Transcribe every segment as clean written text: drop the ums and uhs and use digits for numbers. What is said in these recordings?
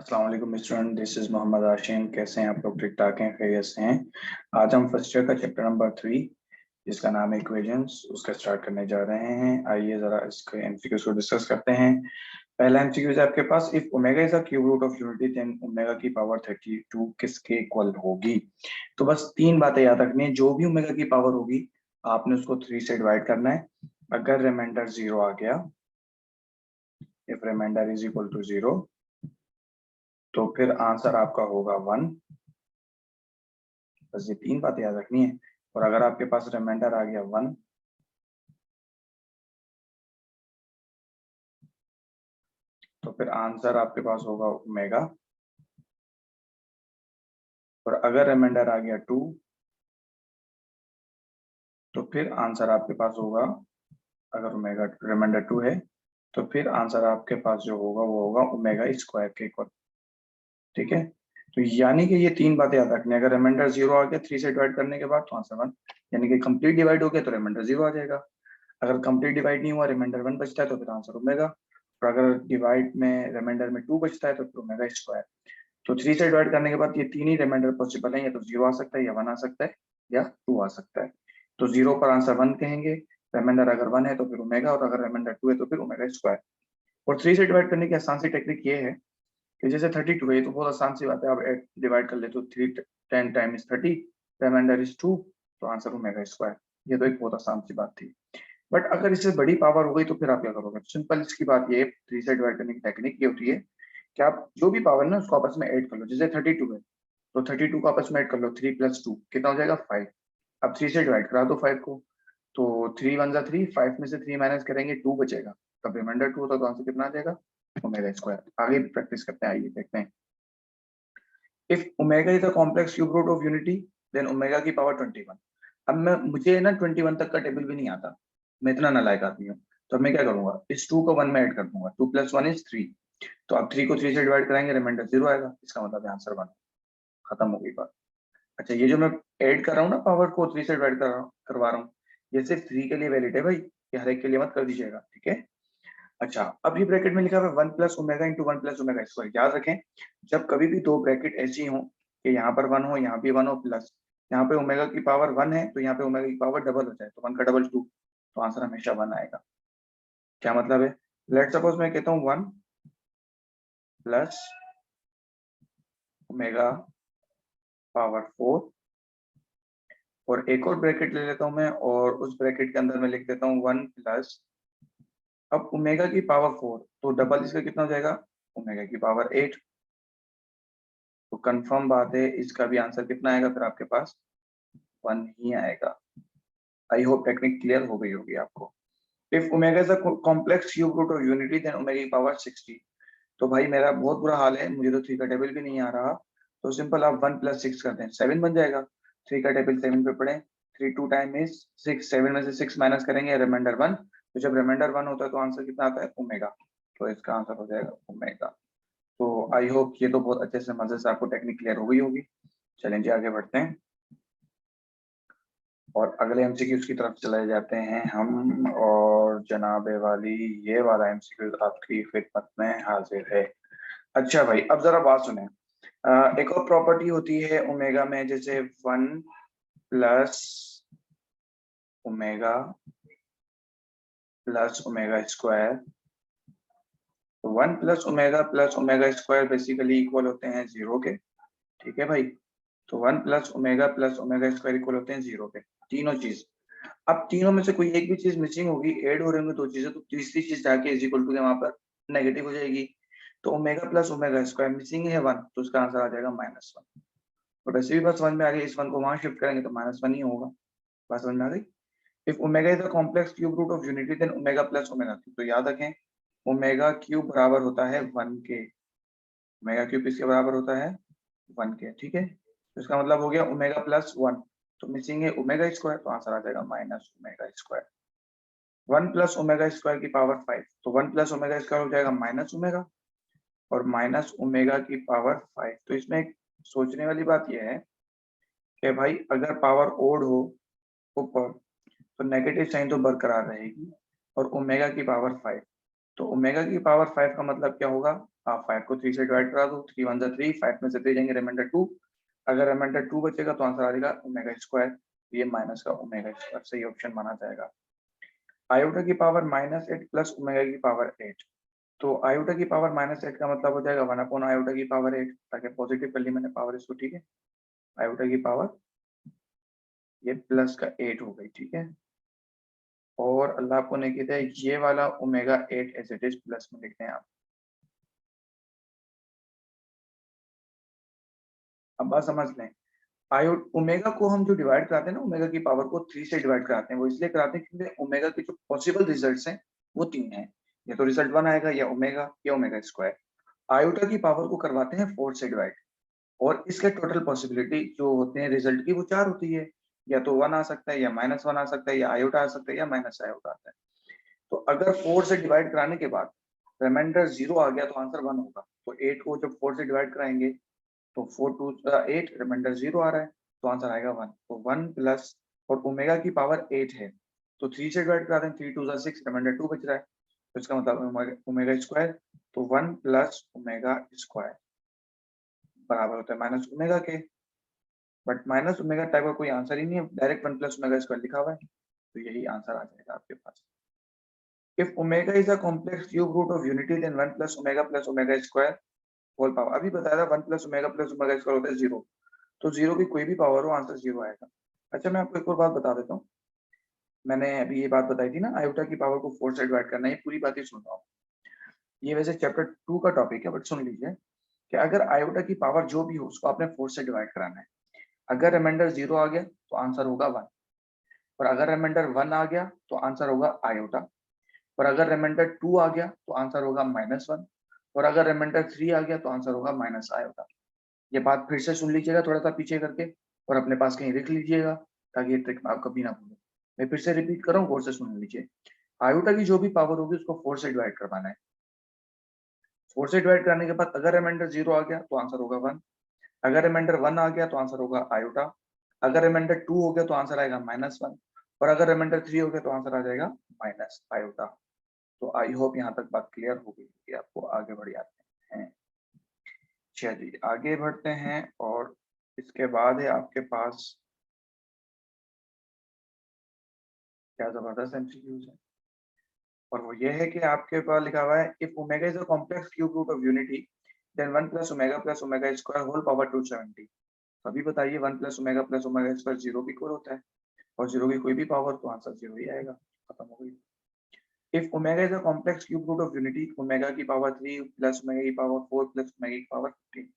अस्सलाम वालेकुम student, this is Mohammad आशिन। कैसे हैं आप लोग? ठीक ठाक हैं, खैरियत से हैं? आज हम फर्स्ट ईयर का चैप्टर नंबर 3 जिसका नाम है इक्वेशंस उसका स्टार्ट करने जा रहे हैं। आइए जरा इसके एमसीक्यूज को डिस्कस करते हैं। पहला एमसीक्यू है आपके पास, if omega is a cube root of unity then omega की पावर 32 किसके इक्वल होगी? तो बस तीन बातें याद रखनी है। जो भी ओमेगा की पावर होगी आपने उसको 3 से डिवाइड करना है। अगर रिमाइंडर 0 आ गया, if reminder is equal to 0, तो फिर आंसर आपका होगा 1। बस ये तीन बातें याद रखनी है। और अगर आपके पास रिमाइंडर आ गया 1, तो फिर आंसर आपके पास होगा ओमेगा। और अगर रिमाइंडर आ गया 2, तो फिर आंसर आपके पास होगा, अगर ओमेगा रिमाइंडर 2 है तो फिर आंसर आपके पास जो होगा वो होगा ओमेगा स्क्वायर के इक्वल। ठीक है, तो यानी कि ये तीन बातें याद रखनी है। अगर रिमाइंडर 0 आ गया 3 से डिवाइड करने के बाद तो आंसर 1, यानी कि कंप्लीट डिवाइड हो गया तो रिमाइंडर 0 आ जाएगा। अगर कंप्लीट डिवाइड नहीं हुआ, रिमाइंडर 1 बचता है, तो फिर आंसर ओमेगा। और अगर डिवाइड में रिमाइंडर में 2 बचता है तो फिर ओमेगा स्क्वायर। तो 3 से डिवाइड करने के बाद ये तीन ही रिमाइंडर पॉसिबल है, या तो 0 आ सकता है, या 1 आ सकता है, या 2 आ सकता है। तो 0 पर आंसर 1 कहेंगे, रिमाइंडर अगर 1 है तो फिर ओमेगा, और अगर रिमाइंडर 2 है तो फिर ओमेगा स्क्वायर। और 3 से डिवाइड करने की आसान सी टेक्निक ये है कि जैसे 32 है, ये तो बहुत आसान सी बात है, आप डिवाइड कर ले तो 3 10 टाइम्स 30, रिमाइंडर इज 2, तो आंसर ओमेगा स्क्वायर। ये तो एक बहुत आसान सी बात थी। बट अगर इससे बड़ी पावर हो गई तो फिर आप क्या करोगे? सिंपल इसकी बात ये, 3 से डिवाइड करने की टेक्निक ये होती है कि आप जो भी पावर ना उसको आपस में ऐड कर लो। जैसे 32 है तो 32 को आपस में ऐड कर लो, 3 + 2 कितना हो जाएगा? 5। अब 3 से डिवाइड करा दो 5 को, तो 3 1 जा 3, 5 में से 3 माइनस करेंगे 2 बचेगा, तब रिमाइंडर 2 होता तो आंसर कितना आ जाएगा? Omega square. आगे भी प्रैक्टिस करते हैं, आइए देखते हैं। If omega is a complex cube root of unity then omega की पावर 21। अब मुझे ना 21 तक का टेबल भी नहीं आता, मैं इतना नालायक आदमी हूँ। तो मैं क्या करूंगा, इस 2 को 1 में ऐड कर दूंगा। 2 + 1 इज 3। तो अब 3 को 3 से डिवाइड कराएंगे, रिमाइंडर 0 आएगा, इसका मतलब है आंसर 1। खत्म हो गई बात। अच्छा, ये जो मैं ऐड कर रहा हूँ ना, पावर को 3 से डिवाइड करवा रहा हूँ, ये सिर्फ 3 के लिए वैलिड है भाई, ये हर एक के लिए मत कर दीजिएगा, ठीक है? अच्छा, अब ये ब्रैकेट में लिखा हुआ है 1 + ओमेगा इंटू 1 + ओमेगा स्क्वायर। याद रखें, जब कभी भी दो ब्रैकेट ऐसी हो कि यहाँ पर 1 हो, यहाँ भी 1 हो, प्लस यहाँ पे ओमेगा की पावर 1 है तो यहाँ पे ओमेगा की पावर डबल हो जाए, तो 1 का डबल 2, तो आंसर हमेशा 1 आएगा। क्या मतलब है? लेट सपोज मैं कहता हूँ 1 + ओमेगा पावर 4, और एक और ब्रैकेट ले लेता हूँ मैं, और उस ब्रैकेट के अंदर मैं लिख देता हूँ 1 +, अब ओमेगा की पावर 4, तो डबल इसका कितना हो जाएगा? ओमेगा की पावर 8। तो कंफर्म बात है, इसका भी आंसर कितना आएगा फिर आपके पास? 1 ही आएगा। आई होप टेक्निक क्लियर हो गई होगी आपको। If omega is a complex cube root of unity then omega की पावर 60। तो भाई मेरा बहुत बुरा हाल है, मुझे तो 3 का टेबल भी नहीं आ रहा। तो सिंपल आप 1 + 6 कर दें, 7 बन जाएगा। 3 का टेबल 7 पे पढ़े, 3 2 टाइम इज 6, 7 में से 6 माइनस करेंगे, रिमाइंडर 1। तो जब रिमाइंडर 1 होता है तो आंसर कितना आता है? ओमेगा। तो इसका आंसर हो जाएगा ओमेगा। तो आई होप ये तो बहुत अच्छे से मजे से आपको टेक्निक क्लियर हो गई होगी। चलेंगे आगे बढ़ते हैं और अगले एमसीक्यूज की तरफ चले जाते हैं हम। और जनाबे वाली, ये वाला एमसीक्यू आपकी खिदमत में हाजिर है। अच्छा भाई, अब जरा बात सुने। एक और प्रॉपर्टी होती है ओमेगा में, जैसे 1 + ओमेगा + ओमेगा स्क्वायर। तो 1 + omega + omega square basically equal होते हैं 0 के। ठीक है भाई, तो 1 + ओमेगा + ओमेगा स्क्वायर इक्वल होते हैं 0 के, तीनों चीज। अब तीनों में से कोई एक भी चीज मिसिंग होगी, ऐड हो रहे होंगे दो चीजें, तो तीसरी चीज जाके इज इक्वल टू के वहां पर नेगेटिव हो जाएगी। तो ओमेगा + ओमेगा स्क्वायर मिसिंग है 1, तो उसका आंसर आ जाएगा -1। और वैसे भी बात समझ में आ रही है, इस 1 को वहां शिफ्ट करेंगे तो -1 ही होगा। बात समझ में आ गई? If omega is a complex cube root of unity then omega + omega cube. तो याद रखें, ओमेगा क्यूब बराबर होता है 1 के। ओमेगा क्यूब किसके बराबर होता है? 1 के, ठीक है? तो इसका मतलब हो गया ओमेगा +1, तो मिसिंग है ओमेगा स्क्वायर, तो आंसर आ जाएगा -ओमेगा स्क्वायर। 1 + ओमेगा स्क्वायर की पावर 5, तो 1 + ओमेगा स्क्वायर हो जाएगा -ओमेगा, और -ओमेगा की पावर 5। तो इसमें एक सोचने वाली बात यह है कि भाई अगर पावर ओड हो ऊपर, तो नेगेटिव साइन तो बरकरार रहेगी, और ओमेगा की पावर 5, तो ओमेगा की पावर 5 का मतलब क्या होगा, आप 5 को 3 से डिवाइड करा दो, 3 1 3, 5 में से 3 जाएंगे, रिमाइंडर 2। अगर रिमाइंडर 2 बचेगा तो आंसर आ जाएगा ओमेगा स्क्वायर, ये माइनस का ओमेगा स्क्वायर सही ऑप्शन माना जाएगा। आयोटा की पावर -8 प्लस ओमेगा की पावर 8, तो आयोटा की पावर -8 का मतलब हो जाएगा 1 अपॉन आयोटा की पावर 8, ताकि पॉजिटिव कर ली मैंने पावर इसको, ठीक है। आयोटा की पावर ये प्लस का 8 हो गई, ठीक है। और अल्लाह आपको नहीं कहता है ये वाला omega 8 as it is plus में लिखते हैं आप। अब बात समझ लें, आयो ओमेगा को हम जो डिवाइड कराते हैं ना, ओमेगा की पावर को 3 से डिवाइड कराते हैं, वो इसलिए कराते हैं क्योंकि ओमेगा के जो पॉसिबल रिजल्ट्स हैं वो 3 हैं, या तो रिजल्ट 1 आएगा, या ओमेगा स्क्वायर। आयोटा की पावर को करवाते हैं 4 से डिवाइड, और इसके टोटल पॉसिबिलिटी जो होते हैं रिजल्ट की वो 4 होती है, या तो 1 आ सकता है, या -1 आ सकता है, या आयोटा आ सकता है, या माइनस आयोटा आता है। तो अगर 4 से डिवाइड कराने के बाद रिमाइंडर 0 आ गया तो आंसर 1 होगा। तो 8 को जब 4 से डिवाइड कराएंगे तो 4 2 8, रिमाइंडर 0 आ रहा है तो आंसर आएगा 1। तो 1 प्लस, और ओमेगा की पावर 8 है तो 3 से डिवाइड करा दें, 3 2 6, रिमाइंडर 2 बच रहा है, तो इसका मतलब ओमेगा स्क्वायर, तो 1 प्लस ओमेगा स्क्वायर बराबर होता है माइनस ओमेगा के। बट माइनस ओमेगा टाइप का कोई आंसर ही नहीं है, डायरेक्ट 1 प्लस ओमेगा स्क्वायर लिखा हुआ है, तो यही आंसर आ जाएगा आपके पास। If omega is a complex cube root of unity, then 1 plus omega square whole power। अभी बताया था 1 plus omega square होता है 0, तो 0 की कोई भी पावर हो आंसर 0 आएगा। अच्छा, मैं आपको एक और बात बता देता हूँ, मैंने अभी ये बात बताई थी ना, आयोटा की पावर को 4 से डिवाइड करना है, ये पूरी बात ही सुन रहा हूँ। ये वैसे चैप्टर 2 का टॉपिक है, बट सुन लीजिए कि अगर आयोटा की पावर जो भी हो उसको आपने 4 से डिवाइड कराना है। अगर रिमाइंडर 0 आ गया तो आंसर होगा 1, और अगर रिमाइंडर 1 आ गया तो आंसर होगा आयोटा, और अगर रिमाइंडर 2 आ गया तो आंसर होगा -1, और अगर रिमाइंडर 3 आ गया तो आंसर होगा माइनस आयोटा। ये बात फिर से सुन लीजिएगा थोड़ा सा पीछे करके, और अपने पास कहीं लिख लीजिएगा ताकि ये ट्रिक आप कभी ना भूलें। मैं फिर से रिपीट कर रहा हूँ, गौर से सुन लीजिए। आयोटा की जो भी पावर होगी उसको 4 से डिवाइड करवाना है। 4 से डिवाइड करने के बाद अगर रिमाइंडर 0 आ गया तो आंसर होगा 1, अगर रिमाइंडर 1 आ गया तो आंसर होगा आयोटा, अगर रिमाइंडर 2 हो गया तो आंसर आएगा -1, और अगर रिमाइंडर 3 हो गया तो आंसर आ जाएगा माइनस आयोटा। तो आई होप यहाँ तक बात क्लियर हो गई कि आपको, आगे बढ़ जाते हैं। चलिए आगे बढ़ते हैं, और इसके बाद है आपके पास क्या जबरदस्त एमसीक्यूज है, और वो ये है कि आपके पास लिखा हुआ है if omega is a complex cube root of unity then 1 plus omega square whole power 270। तो अभी बताइए 1 प्लस ओमेगा स्क्वायर 0 की इक्वल होता है, और 0 की कोई भी पावर तो आंसर 0 ही आएगा, खत्म हो गई। If omega is a complex cube root of unity, omega की पावर 3 प्लस ओमेगा की पावर 4 प्लस ओमेगा की पावर 15।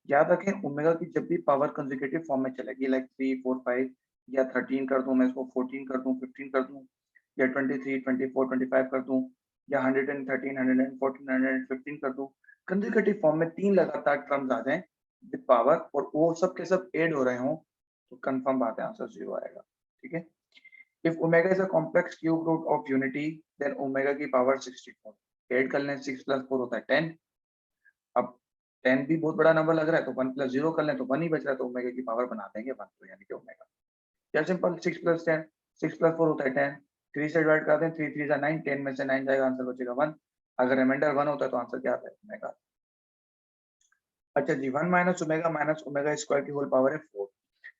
याद रखें ओमेगा की जब भी पावर कंसेक्यूटिव फॉर्म में चलेगी, लाइक 3 4 5, या 13 कर दूं मैं इसको, 14 कर दूं, 15 कर दूं, या 23 24 25 कर दूं, या 113 114 115 कर दूं, कंसेक्यूटिव फॉर्म में 3 लगातार टर्म्स आ जाएं विद पावर, और वो सब के सब ऐड हो रहे हों, तो कंफर्म बात है आंसर 0 आएगा, ठीक है। If omega is a complex cube root of unity, then omega की पावर 64। ऐड कर लें, 6 प्लस 4 होता है 10। अब 10 भी बहुत बड़ा नंबर लग रहा है, तो 1 प्लस 0 कर लें तो 1 ही बच रहा है, तो ओमेगा की पावर बना देंगे 1, तो यानी कि ओमेगा। क्या सिंपल, 6 प्लस 10, 6 प्लस 4 होता है 10, 3 से डिवाइड कर दें, 3 3 जा 9, 10 में से 9 जाएगा, आंसर बचेगा 1। अगर रिमाइंडर 1 होता है तो आंसर क्या आता है, ओमेगा। अच्छा जी, 1 माइनस ओमेगा स्क्वायर की होल पावर है 4।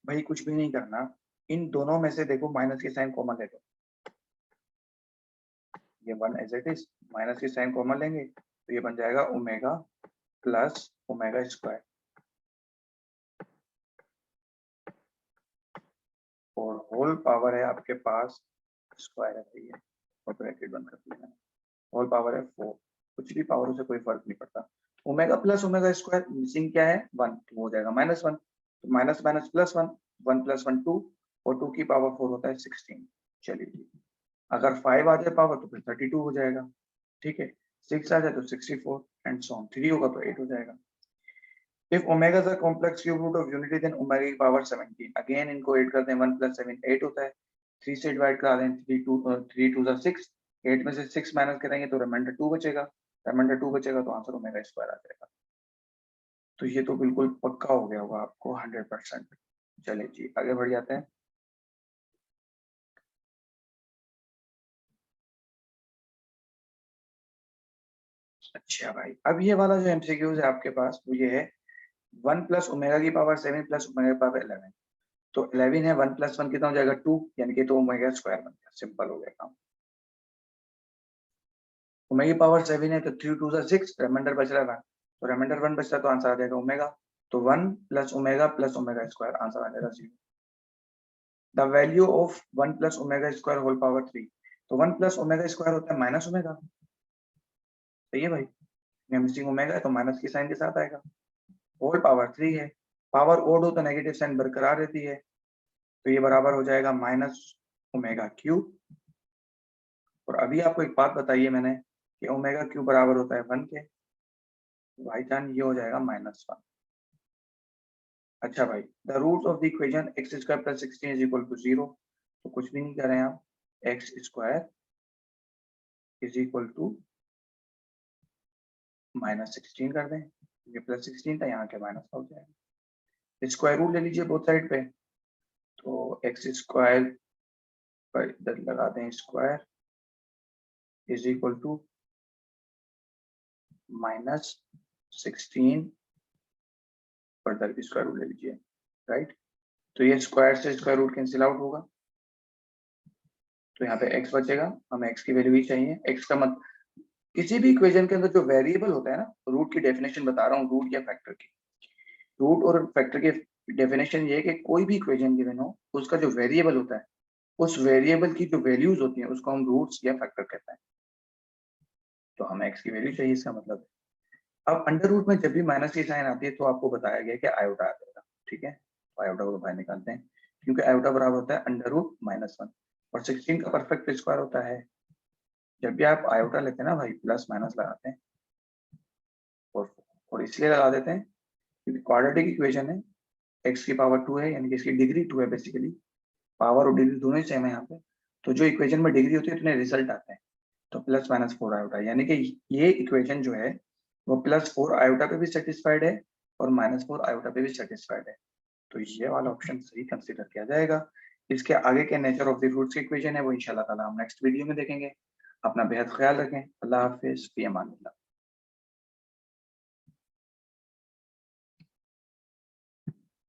भाई कुछ भी नहीं करना, इन दोनों में से देखो माइनस के साइन कॉमन ले लो, ये 1 एज इट इज, माइनस के साइन कॉमन लेंगे तो ये बन जाएगा ओमेगा प्लस ओमेगा स्क्वायर, और होल पावर है आपके पास स्क्वायर है भैया, और ब्रैकेट बंद कर दिया, होल पावर है 4। कुछ भी पावर से कोई फर्क नहीं पड़ता। Omega plus omega square missing क्या है 1, तो हो जाएगा -1, तो माइनस माइनस प्लस 1, 1 प्लस 1 2, और 2 की पावर 4 होता है 16। चलिए ठीक, अगर 5 आ जाए पावर तो फिर 32 हो जाएगा, ठीक है। 6 आ जाए तो 64, एंड सो ऑन, 3 होगा तो 8 हो जाएगा। If omega is a complex cube root of unity, then omega की पावर 17। अगेन इनको ऐड करते हैं, 1 प्लस 7 8 होता है, 3 से डिवाइड करा दें, 3 2 6, 8 में से 6 माइनस करेंगे तो रिमाइंडर 2 बचेगा, रिमाइंडर 2 बचेगा तो आंसर ओमेगा स्क्वायर आ जाएगा। तो ये तो बिल्कुल पक्का हो गया होगा आपको 100%। चलिए जी आगे बढ़ जाते हैं। अच्छा भाई, अब ये वाला जो एमसीक्यूज है आपके पास वो ये है 1 प्लस ओमेगा की पावर 7 प्लस ओमेगा की पावर 11। तो 11 है, 1 प्लस 1 कितना हो जाएगा 2, यानी कि तो ओमेगा स्क्वायर बन गया, सिंपल हो गया काम। ओमेगा की पावर 7 है तो 3 2 6, रिमाइंडर बच रहा है 1, तो रिमाइंडर 1 बच रहा है तो आंसर आ जाएगा ओमेगा। तो 1 प्लस ओमेगा स्क्वायर, आंसर आ जाएगा 0। The value of 1 plus omega square whole power 3, तो 1 प्लस ओमेगा स्क्वायर होता है माइनस ओमेगा, सही है भाई। मिसिंग ओमेगा है तो माइनस की साइन के साथ आएगा। होल पावर 3 है, पावर ओड हो तो नेगेटिव साइन बरकरार रहती है, तो ये बराबर हो जाएगा माइनस ओमेगा क्यूब। और अभी आपको एक बात बताइए मैंने कि ओमेगा क्यूब बराबर होता है 1 के, तो भाई जान ये हो जाएगा -1। अच्छा भाई, the root of the equation x square plus 16 is equal to 0, तो कुछ भी नहीं कर रहे हैं आप, x square is equal to -16 कर दें, ये प्लस 16 था यहाँ के माइनस हो जाएगा। स्क्वायर रूट ले लीजिए बोथ साइड पे, तो एक्स स्क्वायर पर इधर लगा दें स्क्वायर इज इक्वल टू -16 पर इधर भी स्क्वायर रूट ले लीजिए, राइट। तो ये स्क्वायर से स्क्वायर रूट कैंसिल आउट होगा, तो यहाँ पे x बचेगा, हमें x की वैल्यू ही चाहिए। x का मत किसी भी इक्वेशन के अंदर जो वेरिएबल होता है ना, रूट की डेफिनेशन बता रहा हूँ, रूट या फैक्टर की। रूट और फैक्टर की डेफिनेशन ये है कि कोई भी इक्वेशन गिवन हो, उसका जो वेरिएबल होता है, उस वेरिएबल की जो वैल्यूज होती हैं उसको हम रूट्स या फैक्टर कहते हैं। तो हमें x की वैल्यू चाहिए, इसका मतलब है। अब अंडर रूट में जब भी माइनस की साइन आती है तो आपको बताया गया कि आयोटा आ जाएगा, ठीक है। तो आयोटा को बाहर निकालते हैं, क्योंकि आयोटा बराबर होता है अंडर रूट -1 और 16 का परफेक्ट स्क्वायर होता है। जब भी आप आयोटा लेते हैं ना भाई, प्लस माइनस लगाते हैं, और इसलिए लगा देते हैं क्योंकि क्वाड्रेटिक इक्वेशन है, x की पावर 2 है, यानी कि इसकी डिग्री 2 है बेसिकली, पावर और डिग्री दोनों ही सेम है यहाँ पे। तो जो इक्वेशन में डिग्री होती है उतने रिजल्ट आते हैं, तो +-4 आयोटा, यानी कि ये इक्वेशन जो है वो +4 आयोटा पे भी सेटिस्फाइड है और -4 आयोटा पे भी सेटिस्फाइड है। तो ये वाला ऑप्शन सही कंसीडर किया जाएगा। इसके आगे के नेचर ऑफ द फ्रूट्स की इक्वेशन है वो इंशाल्लाह ताला हम नेक्स्ट वीडियो में देखेंगे। अपना बेहद ख्याल रखें। अल्लाह हाफिज़, फी अमान अल्लाह।